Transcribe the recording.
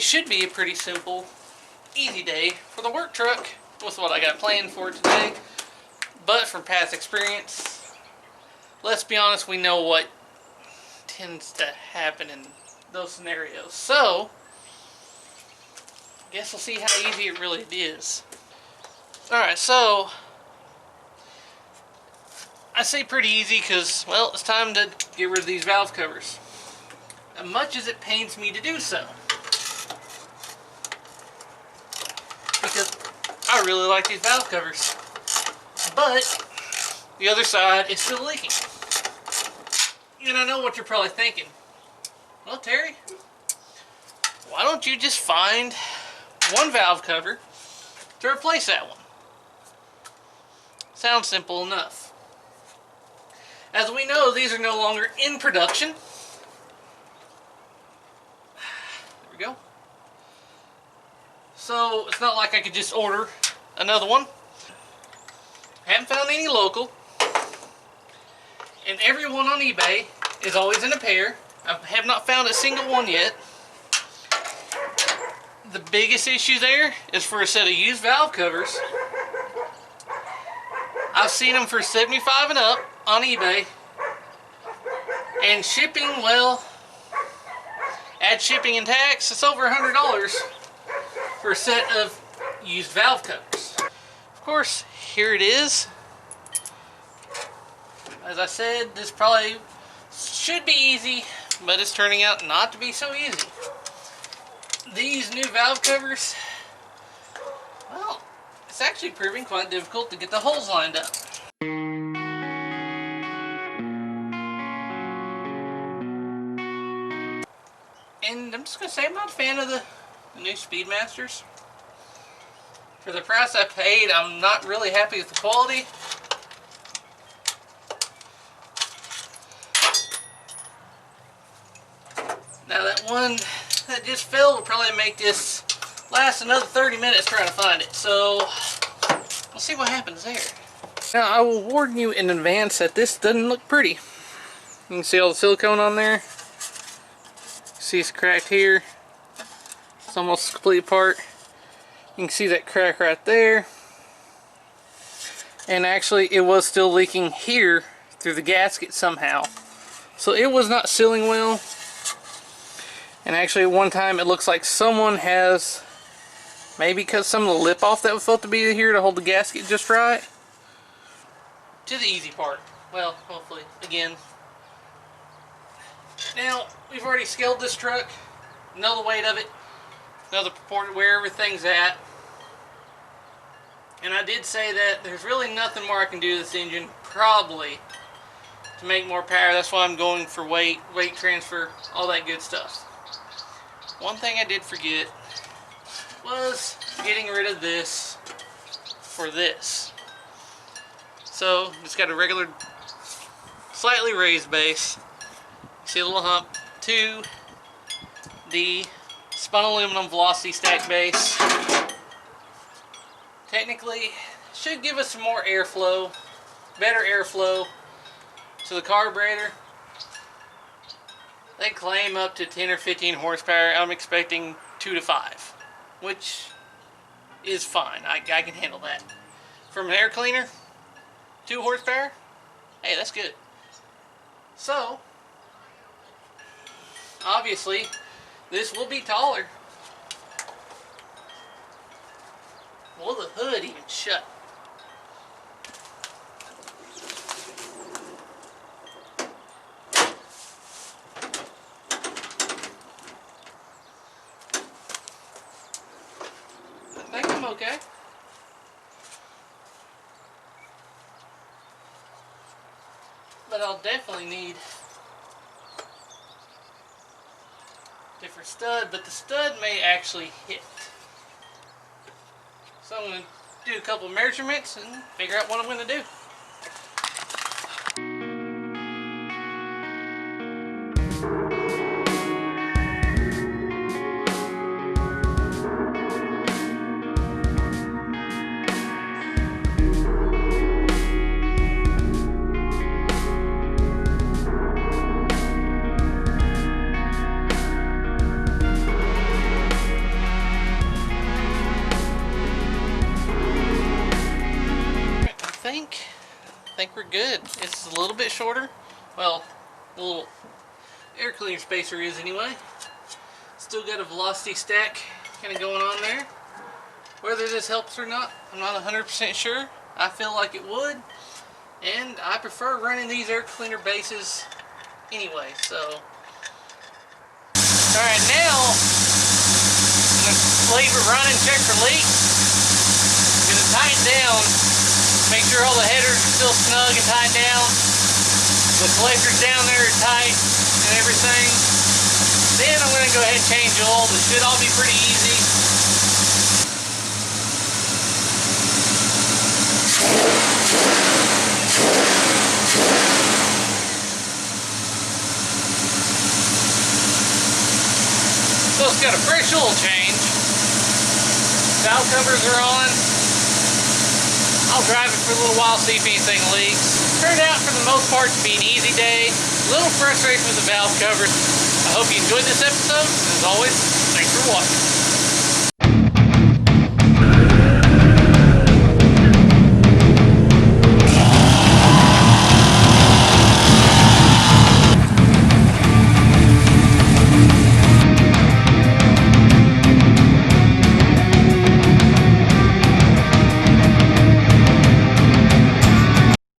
it should be a pretty simple, easy day for the work truck with what I got planned for today. But from past experience, let's be honest, we know what tends to happen in those scenarios. So, I guess we'll see how easy it really is. Alright, so I say pretty easy because, well, it's time to get rid of these valve covers. As much as it pains me to do so, because I really like these valve covers, but the other side is still leaking. And I know what you're probably thinking. Well, Terry, why don't you just find one valve cover to replace that one? Sounds simple enough. As we know, these are no longer in production. There we go. So it's not like I could just order another one. Haven't found any local. And every one on eBay is always in a pair. I have not found a single one yet. The biggest issue there is for a set of used valve covers. I've seen them for $75 and up on eBay. And shipping, well, add shipping and tax, it's over $100 for a set of used valve covers. Of course, here it is. As I said, this probably should be easy, but it's turning out not to be so easy. These new valve covers, well, it's actually proving quite difficult to get the holes lined up. And I'm just going to say I'm not a fan of the new Speedmasters. For the price I paid, I'm not really happy with the quality. Now that one that just fell will probably make this last another 30 minutes trying to find it. So, we'll see what happens there. Now, I will warn you in advance that this doesn't look pretty. You can see all the silicone on there. See it's cracked here. It's almost completely apart. You can see that crack right there. And actually, it was still leaking here through the gasket somehow. So it was not sealing well. And actually at one time it looks like someone has maybe cut some of the lip off that was supposed to be here to hold the gasket just right. To the easy part. Well, hopefully, again. Now, we've already scaled this truck. Know the weight of it. Know the proportion where everything's at. And I did say that there's really nothing more I can do to this engine, probably, to make more power. That's why I'm going for weight transfer, all that good stuff. One thing I did forget was getting rid of this for this. So, it's got a regular, slightly raised base. See a little hump to the spun aluminum velocity stack base. Technically, should give us some more airflow, better airflow to the carburetor. They claim up to 10 or 15 horsepower. I'm expecting 2 to 5, which is fine. I can handle that. From an air cleaner, 2 horsepower, hey, that's good. So, obviously, this will be taller. Will the hood even shut? I think I'm okay. But I'll definitely need a different stud, but the stud may actually hit. So I'm going to do a couple of measurements and figure out what I'm going to do. think we're good. It's a little bit shorter. Well, the little air cleaner spacer is anyway. Still got a velocity stack kind of going on there. Whether this helps or not, I'm not 100% sure. I feel like it would. And I prefer running these air cleaner bases anyway, so. Alright, now I'm going to leave it running, check for leaks. I'm going to tighten down, make sure all the headers are still snug and tied down. The collectors down there are tight and everything. Then I'm going to go ahead and change oil. This should all be pretty easy. So it's got a fresh oil change. Valve covers are on. I'll drive it for a little while, see if anything leaks. Turned out for the most part to be an easy day. A little frustration with the valve cover. I hope you enjoyed this episode. As always, thanks for watching.